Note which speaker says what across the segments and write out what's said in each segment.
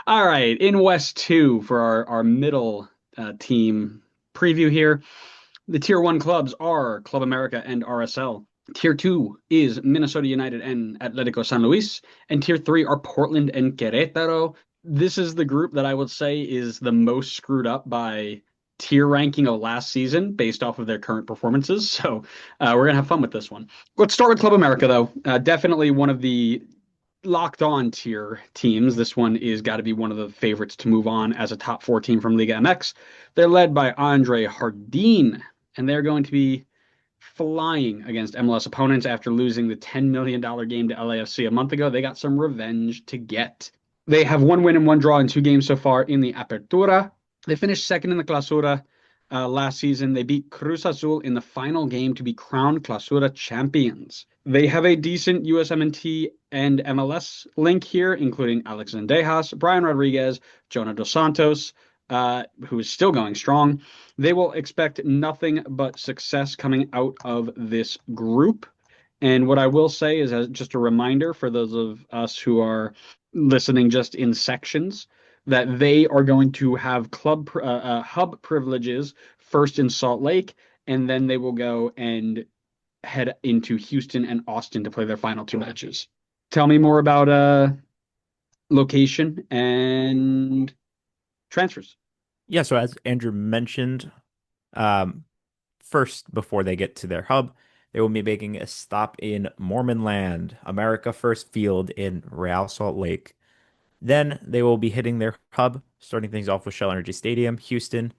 Speaker 1: All right, in West 2 for our middle team preview here. The Tier 1 clubs are Club America and RSL. Tier 2 is Minnesota United and Atletico San Luis. And Tier 3 are Portland and Querétaro. This is the group that I would say is the most screwed up by tier ranking of last season based off of their current performances. So we're going to have fun with this one. Let's start with Club America, though. Definitely one of the locked on tier teams. This one is got to be one of the favorites to move on as a top four team from Liga MX. They're led by Andre Hardin, and they're going to be flying against MLS opponents after losing the $10 million game to LAFC a month ago. They got some revenge to get. They have one win and one draw in two games so far in the Apertura. They finished second in the Clausura last season. They beat Cruz Azul in the final game to be crowned Clausura champions. They have a decent USMNT and MLS link here, including Alex Zendejas, Brian Rodriguez, Jonah Dos Santos, who is still going strong. They will expect nothing but success coming out of this group. And what I will say is, as just a reminder for those of us who are listening just in sections, that they are going to have hub privileges first in Salt Lake, and then they will go and head into Houston and Austin to play their final two matches. Tell me more about location and transfers.
Speaker 2: Yeah, so as Andrew mentioned, um, first, before they get to their hub, they will be making a stop in Mormon Land, America First Field in Real Salt Lake. Then they will be hitting their hub, starting things off with Shell Energy Stadium, Houston.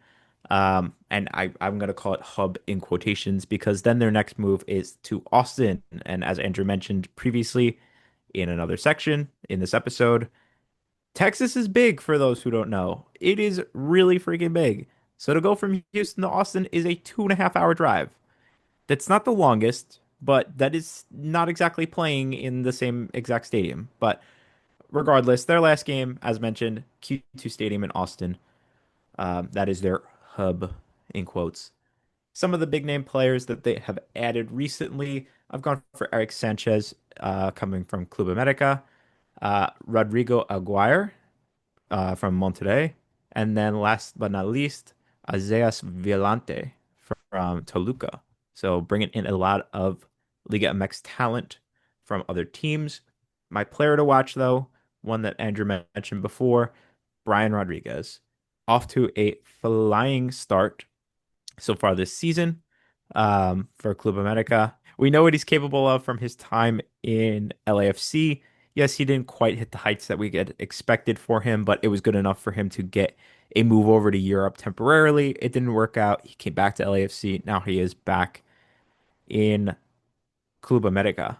Speaker 2: And I'm going to call it hub in quotations because then their next move is to Austin. And as Andrew mentioned previously in another section in this episode, Texas is big for those who don't know. It is really freaking big. So to go from Houston to Austin is a 2.5 hour drive. That's not the longest, but that is not exactly playing in the same exact stadium. But regardless, their last game, as mentioned, Q2 Stadium in Austin. That is their hub, in quotes. Some of the big name players that they have added recently, I've gone for Eric Sanchez, coming from Club America, Rodrigo Aguirre, from Monterrey, and then last but not least, Azeas Violante from Toluca. So bringing in a lot of Liga MX talent from other teams. My player to watch, though, one that Andrew mentioned before, Brian Rodriguez, off to a flying start so far this season, for Club America. We know what he's capable of from his time in LAFC. Yes, he didn't quite hit the heights that we had expected for him, but it was good enough for him to get a move over to Europe temporarily. It didn't work out. He came back to LAFC. Now he is back in Club America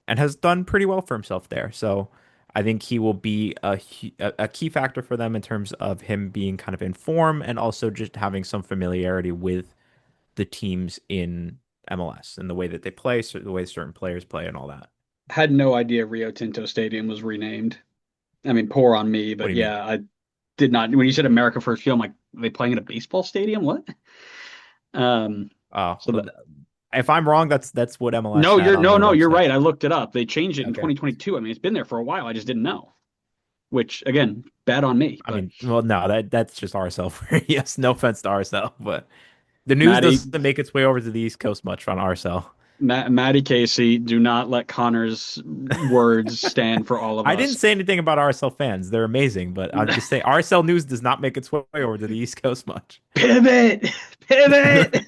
Speaker 2: and has done pretty well for himself there. So I think he will be a key factor for them in terms of him being kind of in form and also just having some familiarity with the teams in MLS and the way that they play, so the way certain players play, and all that.
Speaker 1: Had no idea Rio Tinto Stadium was renamed. I mean, poor on me,
Speaker 2: What do
Speaker 1: but
Speaker 2: you mean?
Speaker 1: yeah, I did not. When you said America First Field, I'm like, are they playing in a baseball stadium? What? Um,
Speaker 2: Oh,
Speaker 1: so that
Speaker 2: if I'm wrong, that's what MLS
Speaker 1: no,
Speaker 2: had
Speaker 1: you're
Speaker 2: on
Speaker 1: no,
Speaker 2: their
Speaker 1: no, you're
Speaker 2: website.
Speaker 1: right. I looked it up. They changed it in
Speaker 2: Okay.
Speaker 1: 2022. I mean, it's been there for a while. I just didn't know. Which again, bad on me.
Speaker 2: I
Speaker 1: But
Speaker 2: mean, well, no, that's just RSL for yes, no offense to RSL, but the news
Speaker 1: Maddie,
Speaker 2: doesn't make its way over to the East Coast much on RSL.
Speaker 1: Maddie Casey, do not let Connor's words stand for all of
Speaker 2: I didn't
Speaker 1: us.
Speaker 2: say anything about RSL fans. They're amazing, but I'm just saying RSL news does not make its way over to the East Coast much.
Speaker 1: Pivot, pivot.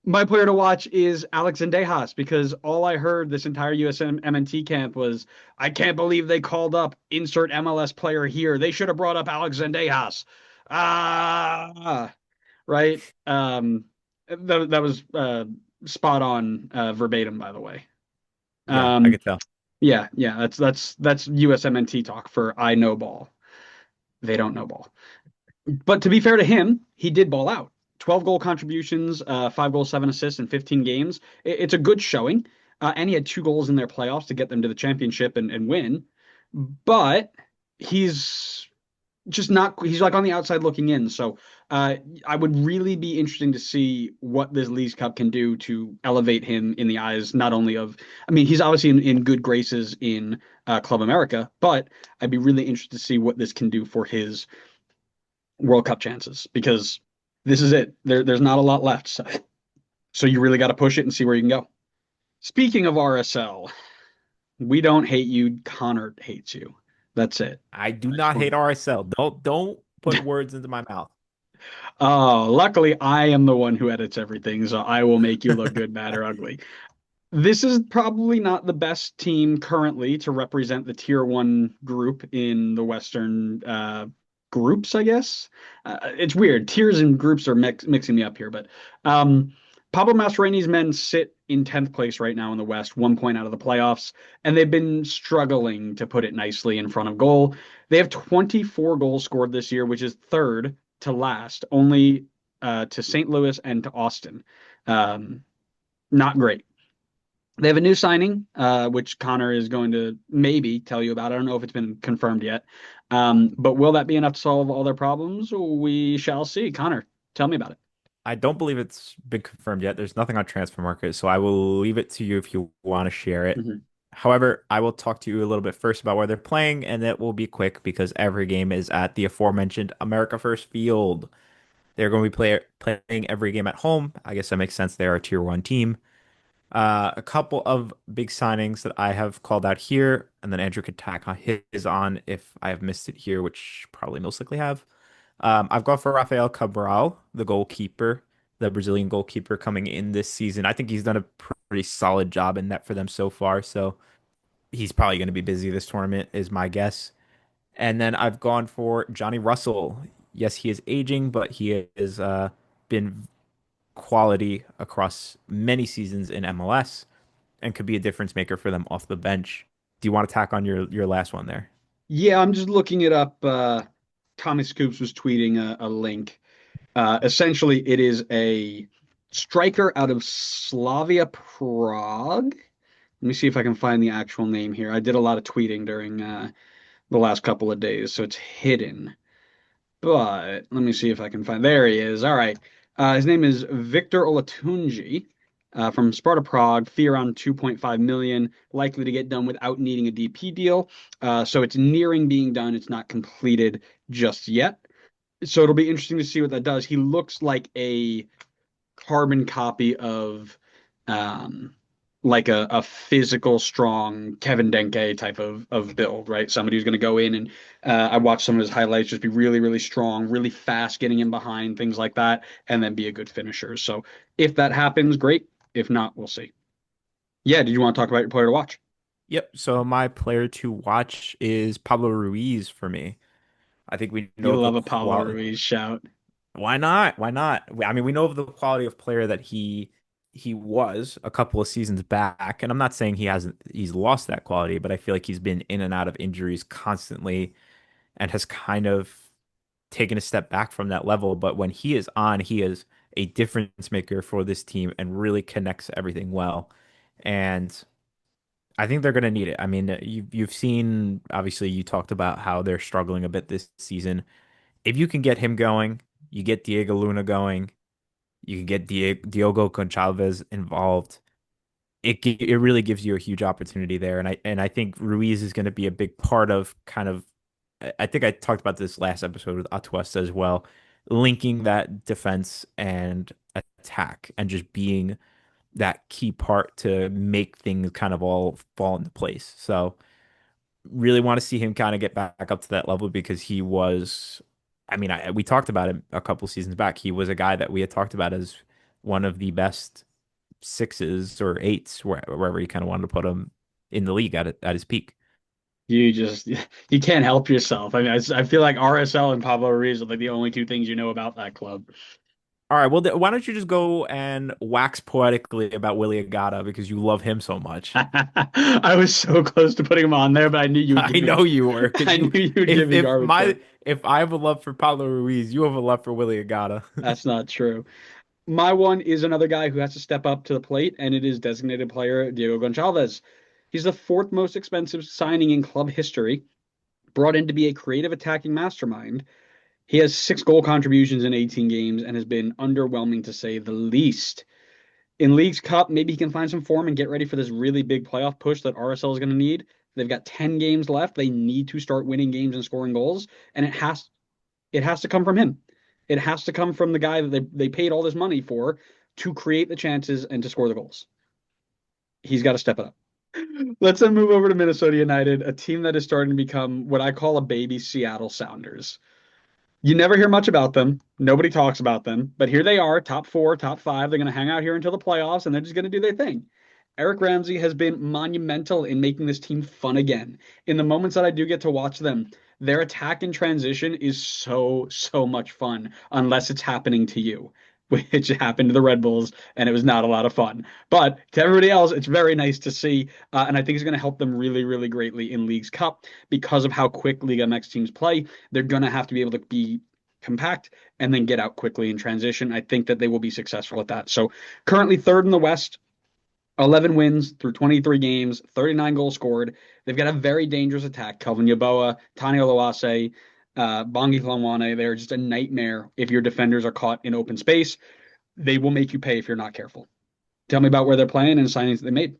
Speaker 1: My player to watch is Alex Zendejas because all I heard this entire USMNT camp was, I can't believe they called up insert MLS player here. They should have brought up Alex Zendejas. Ah, right. That was spot on verbatim, by the way.
Speaker 2: Yeah, I
Speaker 1: Um,
Speaker 2: could tell.
Speaker 1: yeah, yeah, that's USMNT talk for I know ball. They don't know ball. But to be fair to him, he did ball out. 12 goal contributions, 5 goals, 7 assists in 15 games. It's a good showing. And he had 2 goals in their playoffs to get them to the championship and win. But he's just not he's like on the outside looking in. So I would really be interesting to see what this Leagues Cup can do to elevate him in the eyes not only of I mean he's obviously in good graces in Club America, but I'd be really interested to see what this can do for his World Cup chances because this is it. There's not a lot left. So you really got to push it and see where you can go. Speaking of RSL, we don't hate you. Connor hates you. That's it.
Speaker 2: I do
Speaker 1: I just
Speaker 2: not
Speaker 1: want
Speaker 2: hate RSL. Don't put words into my mouth.
Speaker 1: Oh, luckily I am the one who edits everything, so I will make you look good, bad, or ugly. This is probably not the best team currently to represent the tier one group in the Western groups, I guess. It's weird. Tiers and groups are mixing me up here, but um, Pablo Mastroeni's men sit in 10th place right now in the West, 1 point out of the playoffs, and they've been struggling to put it nicely in front of goal. They have 24 goals scored this year, which is third to last, only to St. Louis and to Austin. Um, not great. They have a new signing, which Connor is going to maybe tell you about. I don't know if it's been confirmed yet. But will that be enough to solve all their problems? We shall see. Connor, tell me about it.
Speaker 2: I don't believe it's been confirmed yet. There's nothing on Transfer Market, so I will leave it to you if you want to share it.
Speaker 1: Mhm.
Speaker 2: However, I will talk to you a little bit first about where they're playing, and it will be quick because every game is at the aforementioned America First Field. They're going to be playing every game at home. I guess that makes sense. They're a tier one team. A couple of big signings that I have called out here, and then Andrew could tack on his on if I have missed it here, which probably most likely have. I've gone for Rafael Cabral, the goalkeeper, the Brazilian goalkeeper coming in this season. I think he's done a pretty solid job in that for them so far. So he's probably going to be busy this tournament, is my guess. And then I've gone for Johnny Russell. Yes, he is aging, but he has been quality across many seasons in MLS and could be a difference maker for them off the bench. Do you want to tack on your last one there?
Speaker 1: Yeah, I'm just looking it up. Tommy Scoops was tweeting a link. Essentially, it is a striker out of Slavia Prague. Let me see if I can find the actual name here. I did a lot of tweeting during the last couple of days, so it's hidden. But let me see if I can find. There he is. All right. His name is Victor Olatunji from Sparta Prague. Fee around 2.5 million. Likely to get done without needing a DP deal. So it's nearing being done. It's not completed just yet. So it'll be interesting to see what that does. He looks like a carbon copy of um, like a physical, strong Kevin Denke type of build, right? Somebody who's going to go in and I watched some of his highlights, just be really, really strong, really fast, getting in behind, things like that, and then be a good finisher. So if that happens, great. If not, we'll see. Yeah, did you want to talk about your player to watch?
Speaker 2: Yep. So my player to watch is Pablo Ruiz for me. I think we know
Speaker 1: You
Speaker 2: of the
Speaker 1: love a Pablo
Speaker 2: quality.
Speaker 1: Ruiz shout.
Speaker 2: Why not? Why not? I mean, we know of the quality of player that he was a couple of seasons back, and I'm not saying he's lost that quality, but I feel like he's been in and out of injuries constantly and has kind of taken a step back from that level. But when he is on, he is a difference maker for this team and really connects everything well. And I think they're going to need it. I mean, you've seen obviously you talked about how they're struggling a bit this season. If you can get him going, you get Diego Luna going, you can get Diogo Gonçalves involved. It really gives you a huge opportunity there, and I think Ruiz is going to be a big part of kind of. I think I talked about this last episode with Atuesta as well, linking that defense and attack, and just being that key part to make things kind of all fall into place. So really want to see him kind of get back up to that level because he was, I mean, we talked about him a couple seasons back. He was a guy that we had talked about as one of the best sixes or eights, wherever you kind of wanted to put him in the league at his peak.
Speaker 1: You just you can't help yourself. I mean, I feel like RSL and Pablo Ruiz are like the only two things you know about that club.
Speaker 2: All right, well, why don't you just go and wax poetically about Willie Agata because you love him so much.
Speaker 1: I was so close to putting him on there, but I knew you would give
Speaker 2: I
Speaker 1: me
Speaker 2: know you were because
Speaker 1: I
Speaker 2: you
Speaker 1: knew you would give me garbage time.
Speaker 2: if I have a love for Pablo Ruiz, you have a love for Willie Agata.
Speaker 1: That's not true. My one is another guy who has to step up to the plate, and it is designated player Diego Gonçalves. He's the fourth most expensive signing in club history. brought in to be a creative attacking mastermind. He has 6 goal contributions in 18 games and has been underwhelming to say the least. In League's Cup, maybe he can find some form and get ready for this really big playoff push that RSL is going to need. They've got 10 games left. They need to start winning games and scoring goals, and it has to come from him. It has to come from the guy that they paid all this money for to create the chances and to score the goals. He's got to step it up. Let's then move over to Minnesota United, a team that is starting to become what I call a baby Seattle Sounders. You never hear much about them. Nobody talks about them, but here they are, top 4, top 5. They're going to hang out here until the playoffs, and they're just going to do their thing. Eric Ramsey has been monumental in making this team fun again. In the moments that I do get to watch them, their attack and transition is so, so much fun, unless it's happening to you, which happened to the Red Bulls, and it was not a lot of fun. But to everybody else, it's very nice to see, and I think it's going to help them really, really greatly in League's Cup because of how quick Liga MX teams play. They're going to have to be able to be compact and then get out quickly in transition. I think that they will be successful at that. So currently third in the West, 11 wins through 23 games, 39 goals scored. They've got a very dangerous attack. Kelvin Yeboah, Tani Oluwase, Bongi Hlongwane. They're just a nightmare if your defenders are caught in open space. They will make you pay if you're not careful. Tell me about where they're playing and signings that they made.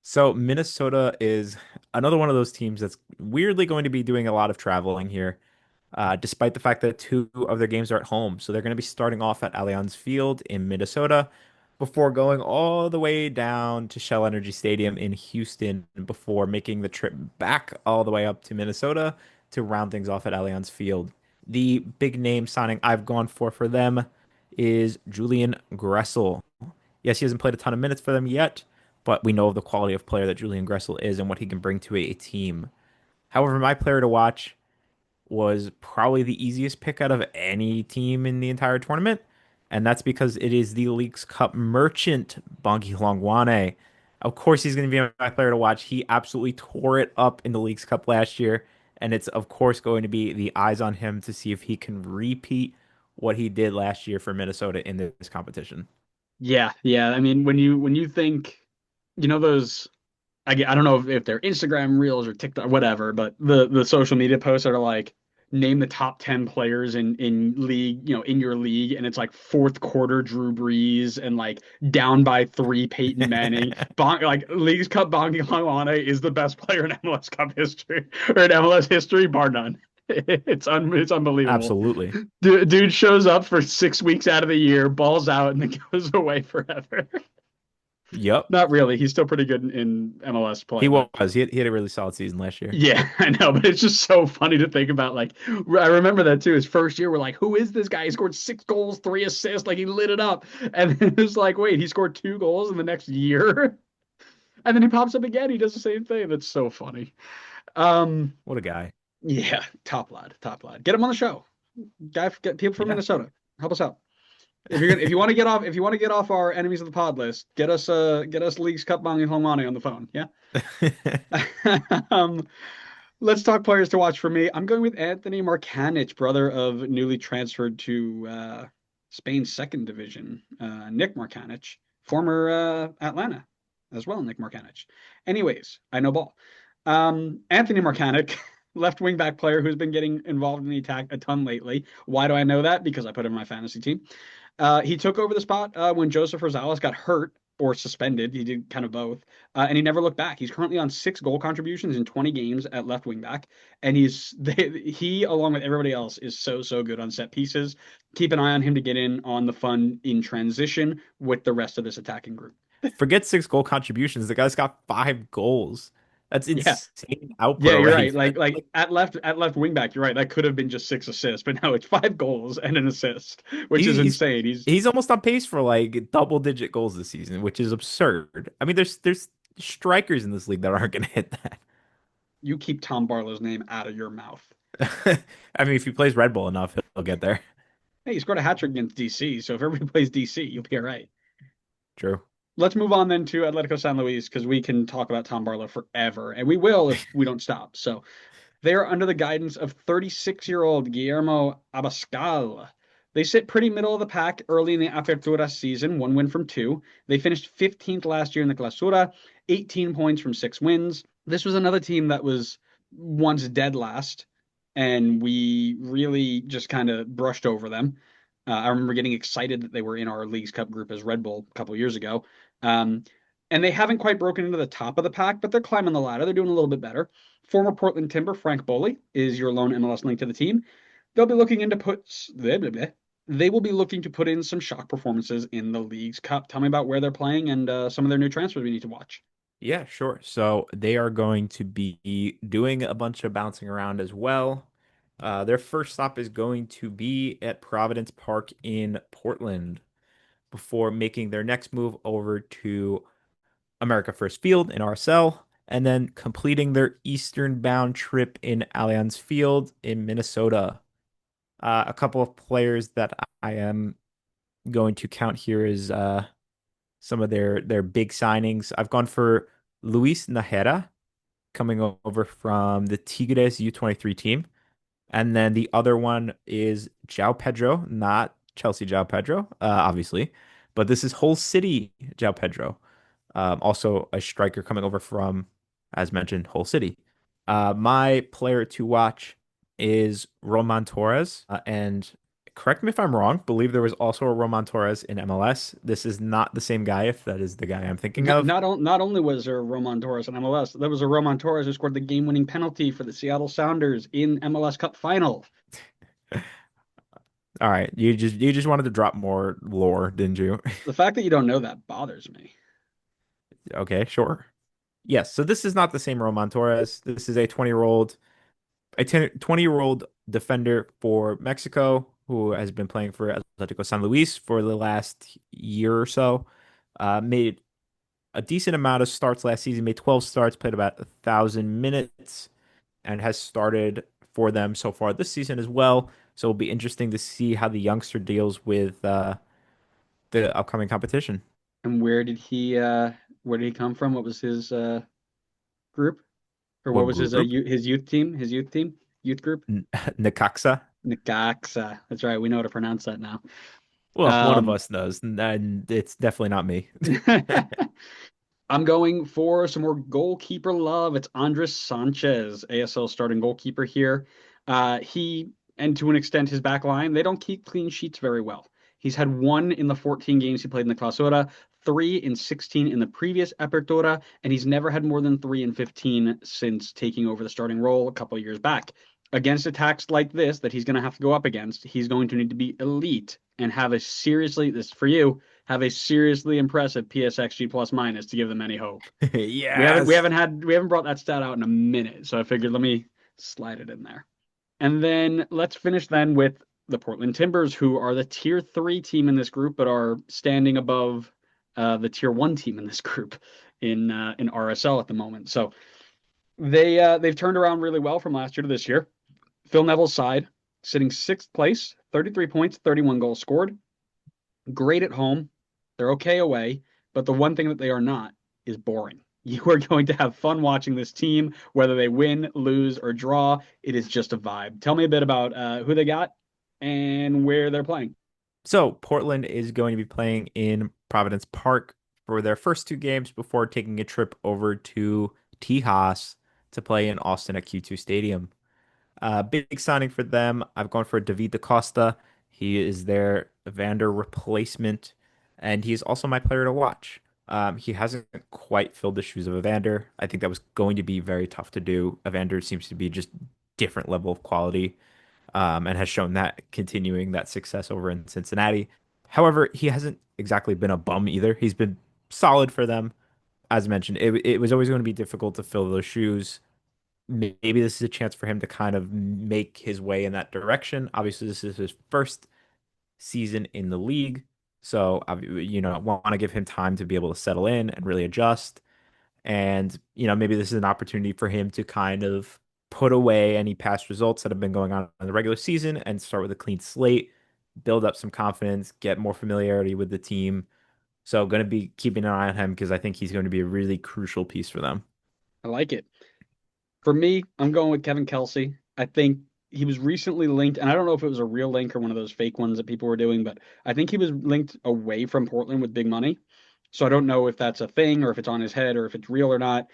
Speaker 2: So Minnesota is another one of those teams that's weirdly going to be doing a lot of traveling here, despite the fact that 2 of their games are at home. So they're going to be starting off at Allianz Field in Minnesota before going all the way down to Shell Energy Stadium in Houston before making the trip back all the way up to Minnesota to round things off at Allianz Field. The big name signing I've gone for them is Julian Gressel. Yes, he hasn't played a ton of minutes for them yet, but we know of the quality of player that Julian Gressel is and what he can bring to a team. However, my player to watch was probably the easiest pick out of any team in the entire tournament, and that's because it is the Leagues Cup merchant, Bongi Hlongwane. Of course, he's going to be my player to watch. He absolutely tore it up in the Leagues Cup last year, and it's of course going to be the eyes on him to see if he can repeat what he did last year for Minnesota in this competition.
Speaker 1: Yeah, yeah. I mean, when you think, those I don't know if they're Instagram reels or TikTok, whatever, but the social media posts that are like, name the top 10 players in league, in your league, and it's like fourth quarter Drew Brees and like down by 3 Peyton Manning. Like Leagues Cup Bongi Hlongwane is the best player in MLS Cup history or in MLS history, bar none. It's unbelievable.
Speaker 2: Absolutely.
Speaker 1: Dude shows up for 6 weeks out of the year, balls out, and then goes away forever.
Speaker 2: Yep.
Speaker 1: Not really. He's still pretty good in MLS play,
Speaker 2: He
Speaker 1: but
Speaker 2: was. He had a really solid season last year.
Speaker 1: yeah, I know. But it's just so funny to think about. Like, I remember that too. His first year, we're like, who is this guy? He scored 6 goals, 3 assists. Like, he lit it up. And then it was like, wait, he scored 2 goals in the next year. And then he pops up again. He does the same thing. That's so funny. Um,
Speaker 2: What a guy.
Speaker 1: yeah, top lad, top lad. Get him on the show. Get people from
Speaker 2: Yeah.
Speaker 1: Minnesota. Help us out. If you want to get off our enemies of the pod list, get us Leagues Cup Bongi Hlongwane on the phone. Yeah. um, let's talk players to watch for me. I'm going with Anthony Markanich, brother of newly transferred to Spain's second division, Nick Markanich, former Atlanta as well, Nick Markanich. Anyways, I know ball. Anthony Markanich, left wing back player who's been getting involved in the attack a ton lately. Why do I know that? Because I put him in my fantasy team. He took over the spot when Joseph Rosales got hurt or suspended. He did kind of both, and he never looked back. He's currently on 6 goal contributions in 20 games at left wing back, and he along with everybody else is so so good on set pieces. Keep an eye on him to get in on the fun in transition with the rest of this attacking group.
Speaker 2: Forget 6 goal contributions. The guy's got 5 goals. That's
Speaker 1: Yeah,
Speaker 2: insane output
Speaker 1: yeah, you're
Speaker 2: already.
Speaker 1: right. Like at left wing back, you're right. That could have been just 6 assists, but no, it's 5 goals and an assist, which is
Speaker 2: He's
Speaker 1: insane. He's
Speaker 2: he's almost on pace for like double-digit goals this season, which is absurd. I mean, there's strikers in this league that aren't going to hit that.
Speaker 1: You keep Tom Barlow's name out of your mouth.
Speaker 2: I mean, if he plays Red Bull enough, he'll get there.
Speaker 1: Hey, he scored a hat trick against DC, so if everybody plays DC, you'll be all right.
Speaker 2: True.
Speaker 1: Let's move on then to Atletico San Luis because we can talk about Tom Barlow forever, and we will if we don't stop. So they are under the guidance of 36-year-old Guillermo Abascal. They sit pretty middle of the pack early in the Apertura season, 1 win from 2. They finished 15th last year in the Clausura, 18 points from 6 wins. This was another team that was once dead last, and we really just kind of brushed over them. I remember getting excited that they were in our Leagues Cup group as Red Bull a couple years ago. Um, and they haven't quite broken into the top of the pack, but they're climbing the ladder. They're doing a little bit better. Former Portland Timber Frank Boley is your lone MLS link to the team. They'll be looking into blah, blah, blah. They will be looking to put in some shock performances in the Leagues Cup. Tell me about where they're playing and some of their new transfers we need to watch.
Speaker 2: Yeah, sure. So they are going to be doing a bunch of bouncing around as well. Their first stop is going to be at Providence Park in Portland before making their next move over to America First Field in RSL, and then completing their eastern bound trip in Allianz Field in Minnesota. A couple of players that I am going to count here is some of their big signings. I've gone for Luis Najera coming over from the Tigres U23 team. And then the other one is João Pedro, not Chelsea João Pedro, obviously, but this is Hull City João Pedro, also a striker coming over from, as mentioned, Hull City. My player to watch is Roman Torres, and correct me if I'm wrong, believe there was also a Roman Torres in MLS. This is not the same guy, if that is the guy I'm thinking of.
Speaker 1: Not only was there Roman Torres in MLS, there was a Roman Torres who scored the game-winning penalty for the Seattle Sounders in MLS Cup final.
Speaker 2: All right, you just wanted to drop more lore, didn't you?
Speaker 1: The fact that you don't know that bothers me.
Speaker 2: Okay, sure. Yes, so this is not the same Roman Torres. This is a 20-year-old a 20-year-old defender for Mexico who has been playing for Atletico San Luis for the last year or so. Made a decent amount of starts last season, made 12 starts, played about 1,000 minutes, and has started for them so far this season as well. So it'll be interesting to see how the youngster deals with the upcoming competition.
Speaker 1: And where did he come from? What was his group? Or what
Speaker 2: What
Speaker 1: was his
Speaker 2: group?
Speaker 1: his youth team? His youth team? Youth group?
Speaker 2: Necaxa?
Speaker 1: Necaxa. That's right. We know how to pronounce that now.
Speaker 2: Well, one of
Speaker 1: Um,
Speaker 2: us knows, and it's definitely not me.
Speaker 1: I'm going for some more goalkeeper love. It's Andres Sanchez, ASL starting goalkeeper here. He, and to an extent, his back line, they don't keep clean sheets very well. He's had one in the 14 games he played in the Clausura, three in 16 in the previous Apertura, and he's never had more than three in 15 since taking over the starting role a couple of years back. Against attacks like this that he's going to have to go up against, he's going to need to be elite and have a seriously, this is for you, have a seriously impressive PSXG plus minus to give them any hope.
Speaker 2: Yes.
Speaker 1: We haven't brought that stat out in a minute, so I figured let me slide it in there. And then let's finish then with the Portland Timbers, who are the tier 3 team in this group, but are standing above the tier 1 team in this group in RSL at the moment. So they've turned around really well from last year to this year. Phil Neville's side sitting sixth place, 33 points, 31 goals scored. Great at home. They're okay away, but the one thing that they are not is boring. You are going to have fun watching this team, whether they win, lose, or draw. It is just a vibe. Tell me a bit about who they got and where they're playing.
Speaker 2: So Portland is going to be playing in Providence Park for their first two games before taking a trip over to Tejas to play in Austin at Q2 Stadium. Big signing for them. I've gone for David Da Costa. He is their Evander replacement, and he's also my player to watch. He hasn't quite filled the shoes of Evander. I think that was going to be very tough to do. Evander seems to be just different level of quality, and has shown that continuing that success over in Cincinnati. However, he hasn't exactly been a bum either. He's been solid for them. As mentioned, it was always going to be difficult to fill those shoes. Maybe this is a chance for him to kind of make his way in that direction. Obviously, this is his first season in the league. So, want to give him time to be able to settle in and really adjust. And, maybe this is an opportunity for him to kind of put away any past results that have been going on in the regular season and start with a clean slate, build up some confidence, get more familiarity with the team. So, going to be keeping an eye on him because I think he's going to be a really crucial piece for them.
Speaker 1: I like it. For me, I'm going with Kevin Kelsey. I think he was recently linked, and I don't know if it was a real link or one of those fake ones that people were doing, but I think he was linked away from Portland with big money. So I don't know if that's a thing or if it's on his head or if it's real or not.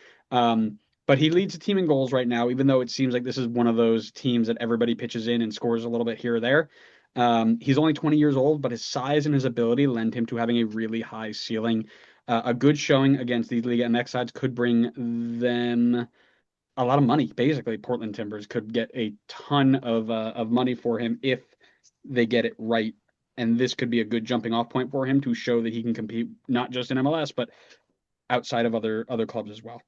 Speaker 1: But he leads the team in goals right now, even though it seems like this is one of those teams that everybody pitches in and scores a little bit here or there. He's only 20 years old, but his size and his ability lend him to having a really high ceiling. A good showing against these Liga MX sides could bring them a lot of money. Basically, Portland Timbers could get a ton of money for him if they get it right. And this could be a good jumping off point for him to show that he can compete not just in MLS, but outside of other clubs as well.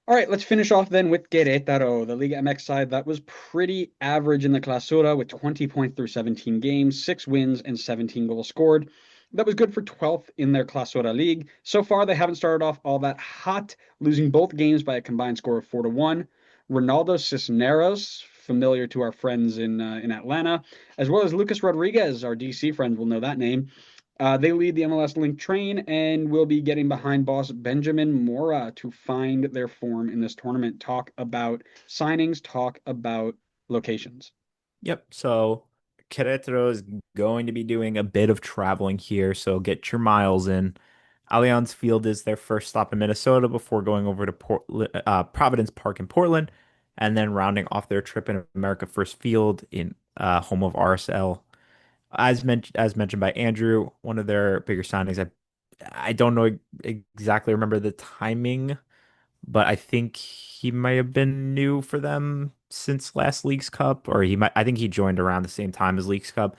Speaker 1: All right, let's finish off then with Querétaro, the Liga MX side that was pretty average in the Clausura with 20 points through 17 games, 6 wins, and 17 goals scored. That was good for 12th in their Clausura League. So far, they haven't started off all that hot, losing both games by a combined score of 4-1. Ronaldo Cisneros, familiar to our friends in Atlanta, as well as Lucas Rodriguez, our DC friends will know that name. They lead the MLS Link train and will be getting behind boss Benjamin Mora to find their form in this tournament. Talk about signings, talk about locations.
Speaker 2: Yep. So Querétaro is going to be doing a bit of traveling here, so get your miles in. Allianz Field is their first stop in Minnesota before going over to Providence Park in Portland, and then rounding off their trip in America First Field in home of RSL. As mentioned by Andrew, one of their bigger signings. I don't know exactly remember the timing, but I think he might have been new for them since last Leagues Cup, or he might. I think he joined around the same time as Leagues Cup.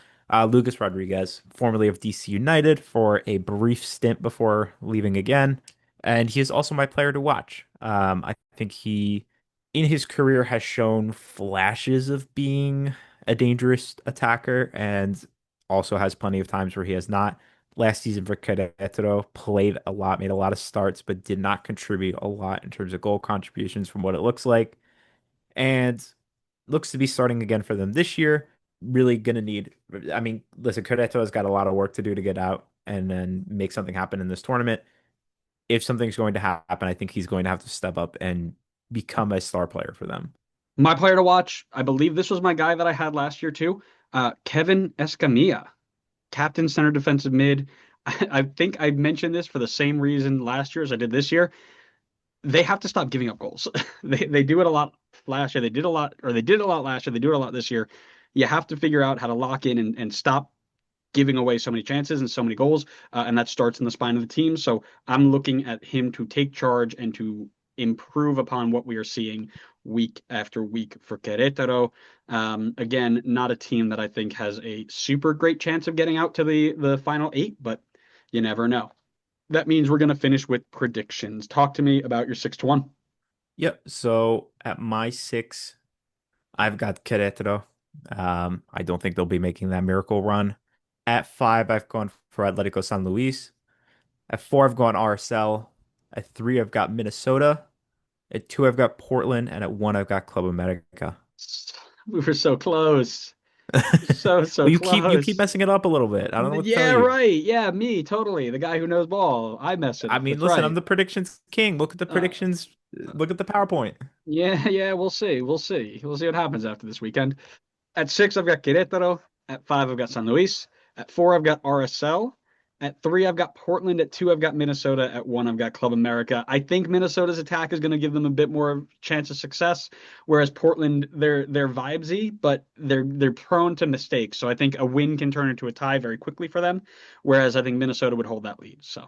Speaker 2: Lucas Rodriguez, formerly of DC United, for a brief stint before leaving again, and he is also my player to watch. I think he, in his career, has shown flashes of being a dangerous attacker, and also has plenty of times where he has not. Last season for Querétaro, played a lot, made a lot of starts, but did not contribute a lot in terms of goal contributions from what it looks like. And looks to be starting again for them this year. Really gonna need, I mean, listen, Querétaro has got a lot of work to do to get out and then make something happen in this tournament. If something's going to happen, I think he's going to have to step up and become a star player for them.
Speaker 1: My player to watch, I believe this was my guy that I had last year too, Kevin Escamilla, captain center defensive mid. I think I mentioned this for the same reason last year as I did this year. They have to stop giving up goals. They do it a lot last year. They did a lot, or they did a lot last year. They do it a lot this year. You have to figure out how to lock in and stop giving away so many chances and so many goals, and that starts in the spine of the team. So I'm looking at him to take charge and to improve upon what we are seeing week after week for Querétaro. Again, not a team that I think has a super great chance of getting out to the final eight, but you never know. That means we're going to finish with predictions. Talk to me about your 6-1.
Speaker 2: Yep. So at my six, I've got Querétaro. I don't think they'll be making that miracle run. At five, I've gone for Atlético San Luis. At four, I've gone RSL. At three, I've got Minnesota. At two, I've got Portland. And at one, I've got Club America.
Speaker 1: We were so close. So
Speaker 2: Well, you keep
Speaker 1: close.
Speaker 2: messing it up a little bit. I don't know what to tell
Speaker 1: Yeah,
Speaker 2: you.
Speaker 1: right. Yeah, me, totally. The guy who knows ball. I mess it
Speaker 2: I
Speaker 1: up.
Speaker 2: mean,
Speaker 1: That's
Speaker 2: listen, I'm
Speaker 1: right.
Speaker 2: the predictions king. Look at the
Speaker 1: Uh,
Speaker 2: predictions. Look at the PowerPoint.
Speaker 1: yeah, yeah, we'll see. We'll see. We'll see what happens after this weekend. At six, I've got Querétaro. At five, I've got San Luis. At four, I've got RSL. At three, I've got Portland. At two, I've got Minnesota. At one, I've got Club America. I think Minnesota's attack is going to give them a bit more chance of success, whereas Portland, they're vibesy, but they're prone to mistakes. So I think a win can turn into a tie very quickly for them, whereas I think Minnesota would hold that lead. So